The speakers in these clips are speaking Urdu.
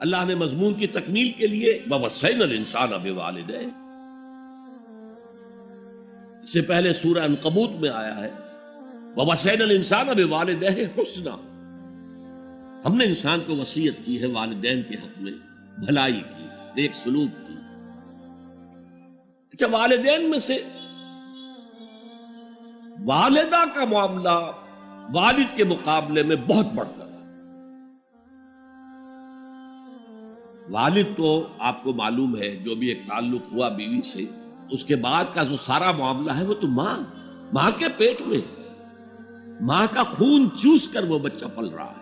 اللہ نے مضمون کی تکمیل کے لیے وَوَصَّيْنَا الْإِنسَانَ بِوَالِدَيْهِ، اس سے پہلے سورہ عنکبوت میں آیا ہے وَوَصَّيْنَا الْإِنسَانَ بِوَالِدَيْهِ حُسْنًا، ہم نے انسان کو وصیت کی ہے والدین کے حق میں بھلائی کی، نیک سلوک کی۔ اچھا، والدین میں سے والدہ کا معاملہ والد کے مقابلے میں بہت بڑھ کر ہے۔ والد تو آپ کو معلوم ہے جو بھی ایک تعلق ہوا بیوی سے، اس کے بعد کا جو سارا معاملہ ہے وہ تو ماں کے پیٹ میں، ماں کا خون چوس کر وہ بچہ پل رہا ہے۔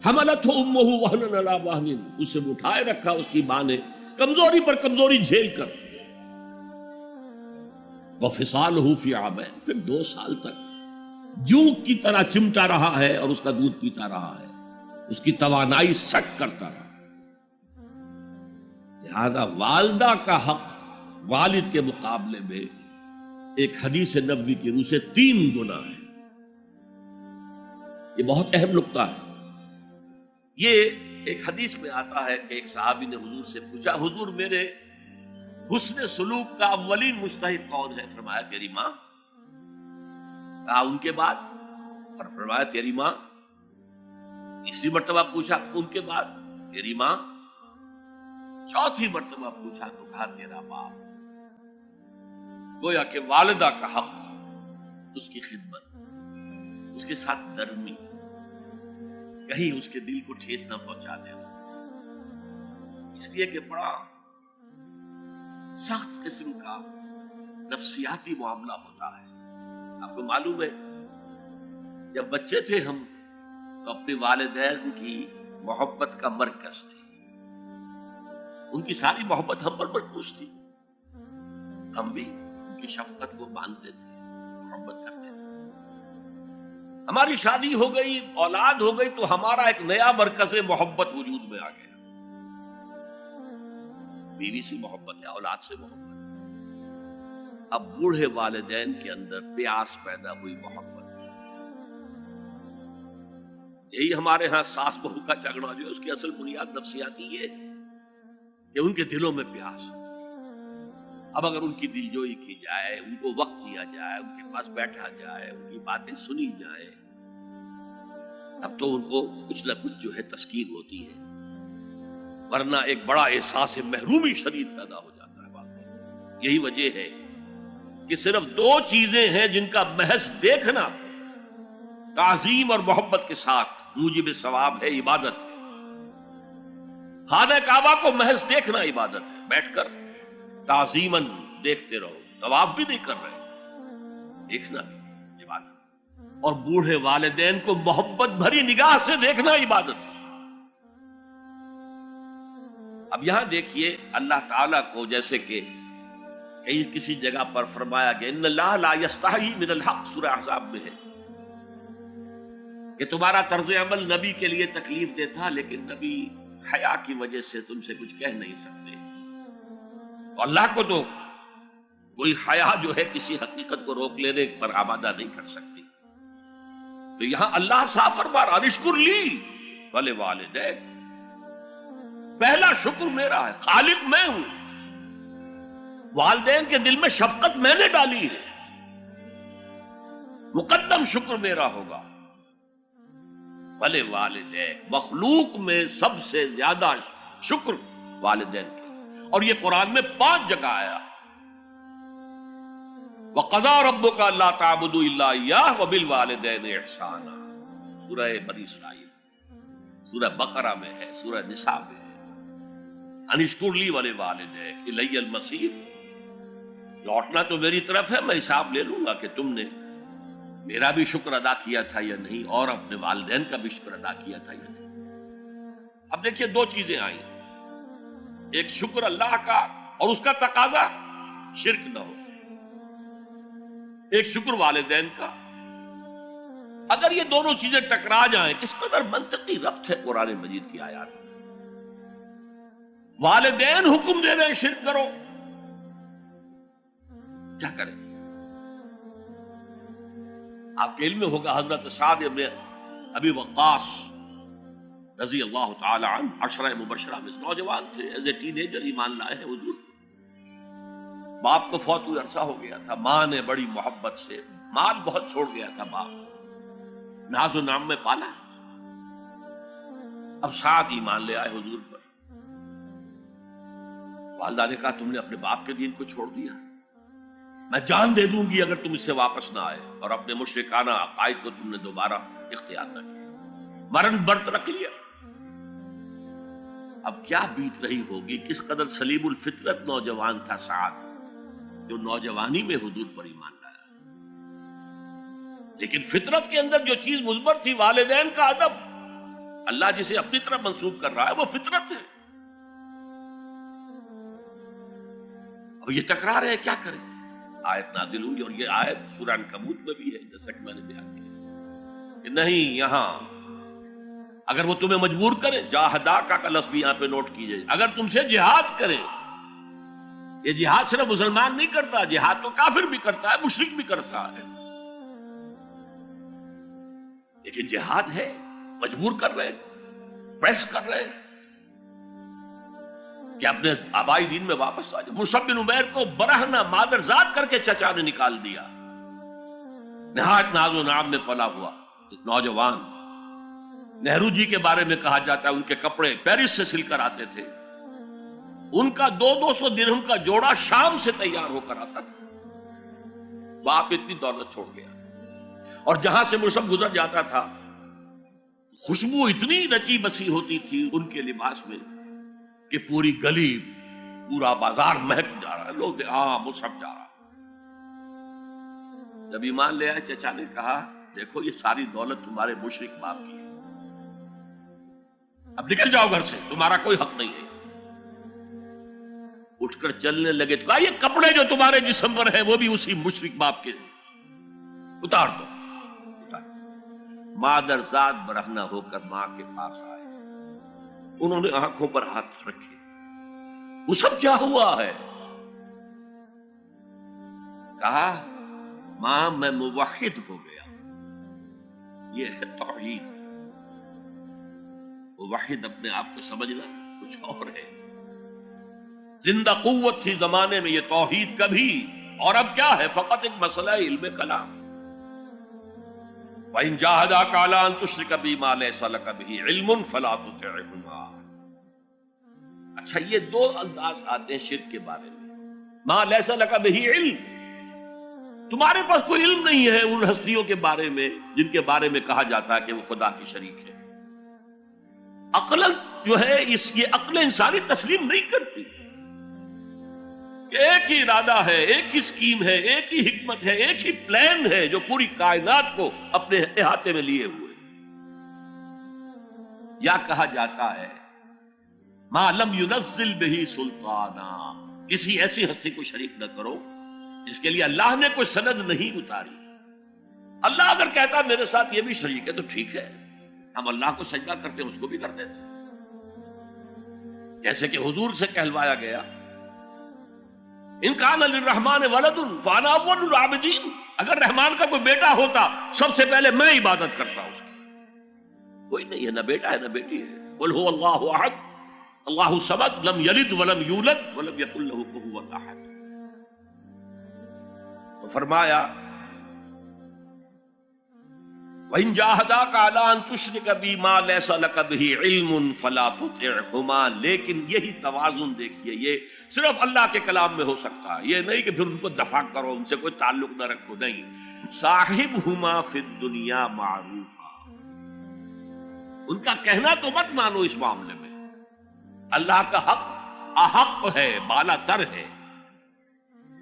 حملتہ امہ وہنا علی وہن، اسے اٹھائے رکھا اس کی ماں نے کمزوری پر کمزوری جھیل کر، وفصالہ فی عامین، پھر 2 سال تک جوک کی طرح چمٹا رہا ہے اور اس کا دودھ پیتا رہا ہے، اس کی توانائی سٹ کرتا رہا۔ لہذا والدہ کا حق والد کے مقابلے میں ایک حدیث نبوی کی روح سے 3 گنا ہے۔ یہ بہت اہم نقطہ ہے۔ یہ ایک حدیث میں آتا ہے کہ ایک صحابی نے حضور سے پوچھا، حضور میرے حسن سلوک کا اولین مستحق کون ہے؟ فرمایا تیری ماں۔ کہا ان کے بعد؟ فرمایا تیری ماں۔ تیسری مرتبہ پوچھا ان کے بعد؟ تیری ماں۔ چوتھی مرتبہ پوچھا تو کہا تیرا باپ۔ گویا کہ والدہ کا حق، اس کی خدمت، اس کے ساتھ نرمی، کہیں اس کے دل کو ٹھیس نہ پہنچا دینا، اس لیے کہ بڑا سخت قسم کا نفسیاتی معاملہ ہوتا ہے۔ آپ کو معلوم ہے جب بچے تھے ہم تو اپنے والدین کی محبت کا مرکز تھے، ان کی ساری محبت ہم پر مرکوز تھی، ہم بھی ان کی شفقت کو مانتے تھے، محبت کرتے تھے۔ ہماری شادی ہو گئی، اولاد ہو گئی تو ہمارا ایک نیا مرکز محبت وجود میں آ گیا، بیوی سے محبت ہے، اولاد سے محبت ہے۔ اب بوڑھے والدین کے اندر پیاس پیدا ہوئی محبت، یہی ہمارے ہاں ساس بہو کا جھگڑا جو ہے اس کی اصل بنیاد نفسیاتی ہے کہ ان کے دلوں میں پیاس ہے۔ اب اگر ان کی دلجوئی کی جائے، ان کو وقت دیا جائے، ان کے پاس بیٹھا جائے، ان کی باتیں سنی جائیں، تب تو ان کو کچھ نہ کچھ جو ہے تسکین ہوتی ہے، ورنہ ایک بڑا احساس محرومی شدید پیدا ہو جاتا ہے واقعی۔ یہی وجہ ہے کہ صرف 2 چیزیں ہیں جن کا محض دیکھنا تعظیم اور محبت کے ساتھ موجب ثواب ہے، عبادت ہے۔ خانہ کعبہ کو محض دیکھنا عبادت ہے، بیٹھ کر تعظیماً دیکھتے رہو، طواف بھی نہیں کر رہے، دیکھنا بھی عبادت، اور بوڑھے والدین کو محبت بھری نگاہ سے دیکھنا عبادت ہے۔ اب یہاں دیکھیے اللہ تعالیٰ کو جیسے کہ کہیں کسی جگہ پر فرمایا گیا ان اللہ لا یستحی من الحق، سورہ احزاب میں ہے کہ تمہارا طرز عمل نبی کے لیے تکلیف دہ تھا، لیکن نبی حیا کی وجہ سے تم سے کچھ کہہ نہیں سکتے۔ تو اللہ کو تو کوئی حیا جو ہے کسی حقیقت کو روک لینے پر آمادہ نہیں کر سکتی۔ تو یہاں اللہ صاف فرما رہا اشکر لی ولوالدیک، پہلا شکر میرا ہے، خالق میں ہوں، والدین کے دل میں شفقت میں نے ڈالی ہے، مقدم شکر میرا ہوگا۔ ولوالدیک، مخلوق میں سب سے زیادہ شکر والدین کے، اور یہ قرآن میں 5 جگہ آیا۔ وَقَضَىٰ رَبُّكَ أَلَّا تَعْبُدُوا إِلَّا إِيَّاهُ وَبِالْوَالِدَيْنِ إِحْسَانًا، سورہ بنی اسرائیل، سورہ بقرہ میں ہے، سورہ نساء میں ہے، ان اشکر لی ولوالدیک الی المصیر، لوٹنا تو میری طرف ہے، میں حساب لے لوں گا کہ تم نے میرا بھی شکر ادا کیا تھا یا نہیں، اور اپنے والدین کا بھی شکر ادا کیا تھا یا نہیں۔ اب دیکھیے 2 چیزیں آئیں، ایک شکر اللہ کا اور اس کا تقاضا شرک نہ ہو، ایک شکر والدین کا۔ اگر یہ دونوں چیزیں ٹکرا جائیں، کس قدر منطقی ربط ہے قرآن مجید کی آیات میں۔ والدین حکم دے رہے ہیں شرک کرو، کیا کریں؟ آپ کے علم میں ہوگا حضرت سعد ابن ابی وقاص رضی اللہ تعالی عنہ عشرہ مبشرہ میں نوجوان تھے، ایز اے ٹین ایجر ایمان لائے ہیں حضور۔ باپ کو فوت ہوئے عرصہ ہو گیا تھا، ماں نے بڑی محبت سے، مال بہت چھوڑ گیا تھا باپ، ناز و نام میں پالا۔ اب سعد ایمان لے آئے حضور پر۔ والدہ نے کہا تم نے اپنے باپ کے دین کو چھوڑ دیا، میں جان دے دوں گی اگر تم اس سے واپس نہ آئے، اور اپنے مشرکانہ عقائد کو تم نے دوبارہ اختیار نہ کیا، مرن برت رکھ لیا۔ اب کیا بیت رہی ہوگی، کس قدر سلیم الفطرت نوجوان تھا سعد، جو نوجوانی میں حضور پر ایمان لایا۔ لیکن فطرت کے اندر جو چیز مثبت تھی، والدین کا ادب، اللہ جسے اپنی طرف منسوب کر رہا ہے وہ فطرت ہے۔ اب یہ ٹکرا رہے ہیں، کیا کریں؟ آیت نازل ہوئی، اور یہ آیت سورہ عنکبوت میں بھی ہے، جیسا کہ میں نے بیان کیا کہ نہیں، یہاں اگر وہ تمہیں مجبور کریں، جاہداکا کا لفظ بھی یہاں پہ نوٹ کیجئے، اگر تم سے جہاد کریں، یہ جہاد صرف مسلمان نہیں کرتا، جہاد تو کافر بھی کرتا ہے، مشرک بھی کرتا ہے، لیکن جہاد ہے، مجبور کر رہے ہیں، پریس کر رہے ہیں کہ اپنے آبائی دین میں واپس آ جائے۔ مصعب بن عمیر کو برہنہ مادرزاد کر کے چچا نے نکال دیا، نہایت ناز و نام میں پلا ہوا ایک نوجوان۔ نہرو جی کے بارے میں کہا جاتا ہے ان کے کپڑے پیرس سے سل کر آتے تھے، ان کا 200 درہم کا جوڑا شام سے تیار ہو کر آتا تھا۔ باپ اتنی دولت چھوڑ گیا، اور جہاں سے مصعب گزر جاتا تھا خوشبو اتنی رچی بسی ہوتی تھی ان کے لباس میں کہ پوری گلی، پورا بازار مہک جا رہا ہے، لوگ ہاں مصعب جا رہا۔ جب ایمان لے آئے، چچا نے کہا دیکھو یہ ساری دولت تمہارے مشرک باپ کی ہے، اب نکل جاؤ گھر سے، تمہارا کوئی حق نہیں ہے۔ اٹھ کر چلنے لگے تو کہا یہ کپڑے جو تمہارے جسم پر ہیں وہ بھی اسی مشرک باپ کے ہیں، اتار دو۔ مادرزاد برہنہ ہو کر ماں کے پاس آئے، انہوں نے آنکھوں پر ہاتھ رکھے، وہ سب کیا ہوا ہے؟ کہا ماں میں موحد ہو گیا، یہ ہے توحید۔ موحد اپنے آپ کو سمجھنا کچھ اور ہے، زندہ قوت تھی زمانے میں یہ توحید کبھی، اور اب کیا ہے؟ فقط ایک مسئلہ علم کلام۔ وَإِن جَاهَدَاكَ عَلَىٰ أَن تُشْرِكَ بِي مَا لَيْسَ لَكَ بِهِ عِلْمٌ فَلَا تُطِعْهُمَا۔ اچھا یہ دو انداز آتے ہیں شرک کے بارے میں، مَا لَيْسَ لَكَ بِهِ عِلْم، تمہارے پاس کوئی علم نہیں ہے ان ہستیوں کے بارے میں جن کے بارے میں کہا جاتا ہے کہ وہ خدا کی شریک ہے۔ عقل جو ہے یہ عقل انسانی تسلیم نہیں کرتی کہ ایک ہی ارادہ ہے، ایک ہی سکیم ہے، ایک ہی حکمت ہے، ایک ہی پلان ہے جو پوری کائنات کو اپنے احاطے میں لیے ہوئے۔ یا کہا جاتا ہے ما لم ينزل به سلطانا، کسی ایسی ہستی کو شریک نہ کرو جس کے لیے اللہ نے کوئی سند نہیں اتاری۔ اللہ اگر کہتا میرے ساتھ یہ بھی شریک ہے تو ٹھیک ہے، ہم اللہ کو سجدہ کرتے ہیں، اس کو بھی کر دیتے ہیں، جیسے کہ حضور سے کہلوایا گیا ان کان للرحمن ولد فانا اول العابدین، اگر رحمان کا کوئی بیٹا ہوتا سب سے پہلے میں عبادت کرتا اس کی۔ کوئی نہیں ہے، نہ بیٹا ہے نہ بیٹی ہے۔ قل هو اللہ احد اللہ الصمد لم یلد ولم یولد ولم یکن له کفوا احد۔ تو فرمایا وَإِن جَاهَدَاكَ عَلَىٰ أَن تُشْرِكَ بِي مَا لَيْسَ لَكَ بِهِ عِلْمٌ فَلَا تُطِعْهُمَا۔ لیکن یہی توازن دیکھیے، یہ صرف اللہ کے کلام میں ہو سکتا ہے، یہ نہیں کہ پھر ان کو دفاع کرو، ان سے کوئی تعلق نہ رکھو، نہیں۔ صاحبهما فی الدنیا معروفا، ان کا کہنا تو مت مانو اس معاملے میں، اللہ کا حق احق ہے، بالا تر ہے،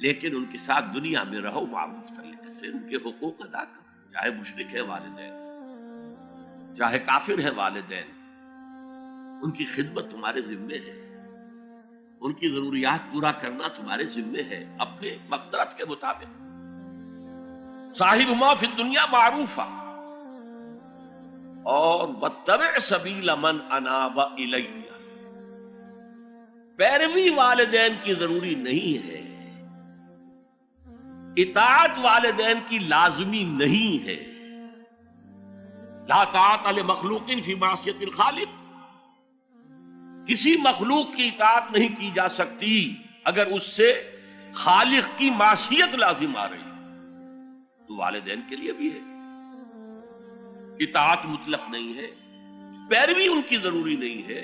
لیکن ان کے ساتھ دنیا میں رہو معروف طریقے سے، ان کے حقوق ادا کرو، چاہے مشرک ہے والدین، چاہے کافر ہے والدین، ان کی خدمت تمہارے ذمے ہے، ان کی ضروریات پورا کرنا تمہارے ذمے ہے اپنے مقدرت کے مطابق۔ صاحبہما فی الدنیا معروفا، اور واتبع سبیل من اناب الی، پیروی والدین کی ضروری نہیں ہے، اطاعت والدین کی لازمی نہیں ہے۔ لا طاعت لمخلوق فی معصیت الخالق، کسی مخلوق کی اطاعت نہیں کی جا سکتی اگر اس سے خالق کی معصیت لازم آ رہی، تو والدین کے لیے بھی ہے، اطاعت مطلق نہیں ہے، پیروی ان کی ضروری نہیں ہے،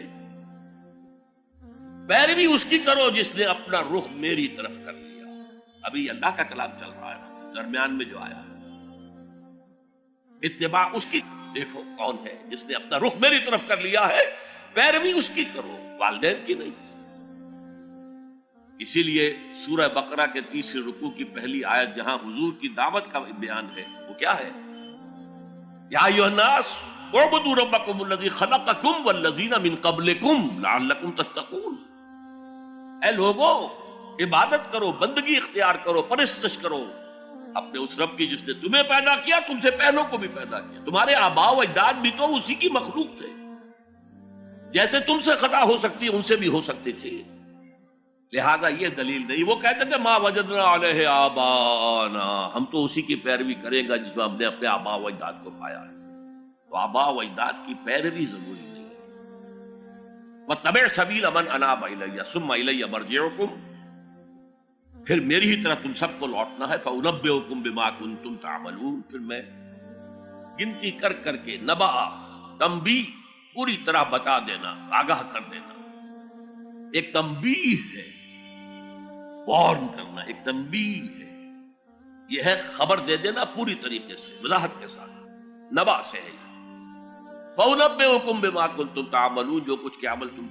پیروی اس کی کرو جس نے اپنا رخ میری طرف کر لیا۔ ابھی اللہ کا کلام چل رہا ہے، درمیان میں جو آیا ہے، اتباع اس کی، دیکھو کون ہے جس نے اپنا رخ میری طرف کر لیا ہے، پیروی اس کی کرو، والدین کی نہیں۔ اسی لیے سورہ بقرہ کے تیسرے رکوع کی پہلی آیت جہاں حضور کی دعوت کا بیان ہے، وہ کیا ہے؟ یا ایھا الناس اعبدوا ربکم الذی خلقکم والذین من قبلکم لعلکم تتقون۔ اے لوگو، عبادت کرو، بندگی اختیار کرو، پرستش کرو اپنے اس رب کی جس نے تمہیں پیدا کیا، تم سے پہلوں کو بھی پیدا کیا۔ تمہارے آباء و اجداد بھی تو اسی کی مخلوق تھے، جیسے تم سے خطا ہو سکتی ان سے بھی ہو سکتی تھی، لہذا یہ دلیل نہیں۔ وہ کہتے کہ ما وجدنا علیہ آباءنا، ہم تو اسی کی پیروی کریں گا جس میں ہم نے اپنے آباء و اجداد کو پایا ہے۔ تو آباء و اجداد کی پیروی ضروری نہیں ہے۔ واتبع سبیل من اناب الی ثم الی مرجعکم، پھر میری ہی طرح تم سب کو لوٹنا ہے۔ فانبئکم بما کنتم تعملون، پھر میں گنتی کر کر کے نبا، تنبیہ، پوری طرح بتا دینا، آگاہ کر دینا۔ ایک تنبیہ ہے، وارن کرنا، ایک تنبیہ ہے، یہ ہے خبر دے دینا پوری طریقے سے، وضاحت کے ساتھ، نبا سے ہے۔ فَأُنَبِّئُكُم بِمَا كُنتُمْ تَعْمَلُونَ، جو کچھ کے عمل تم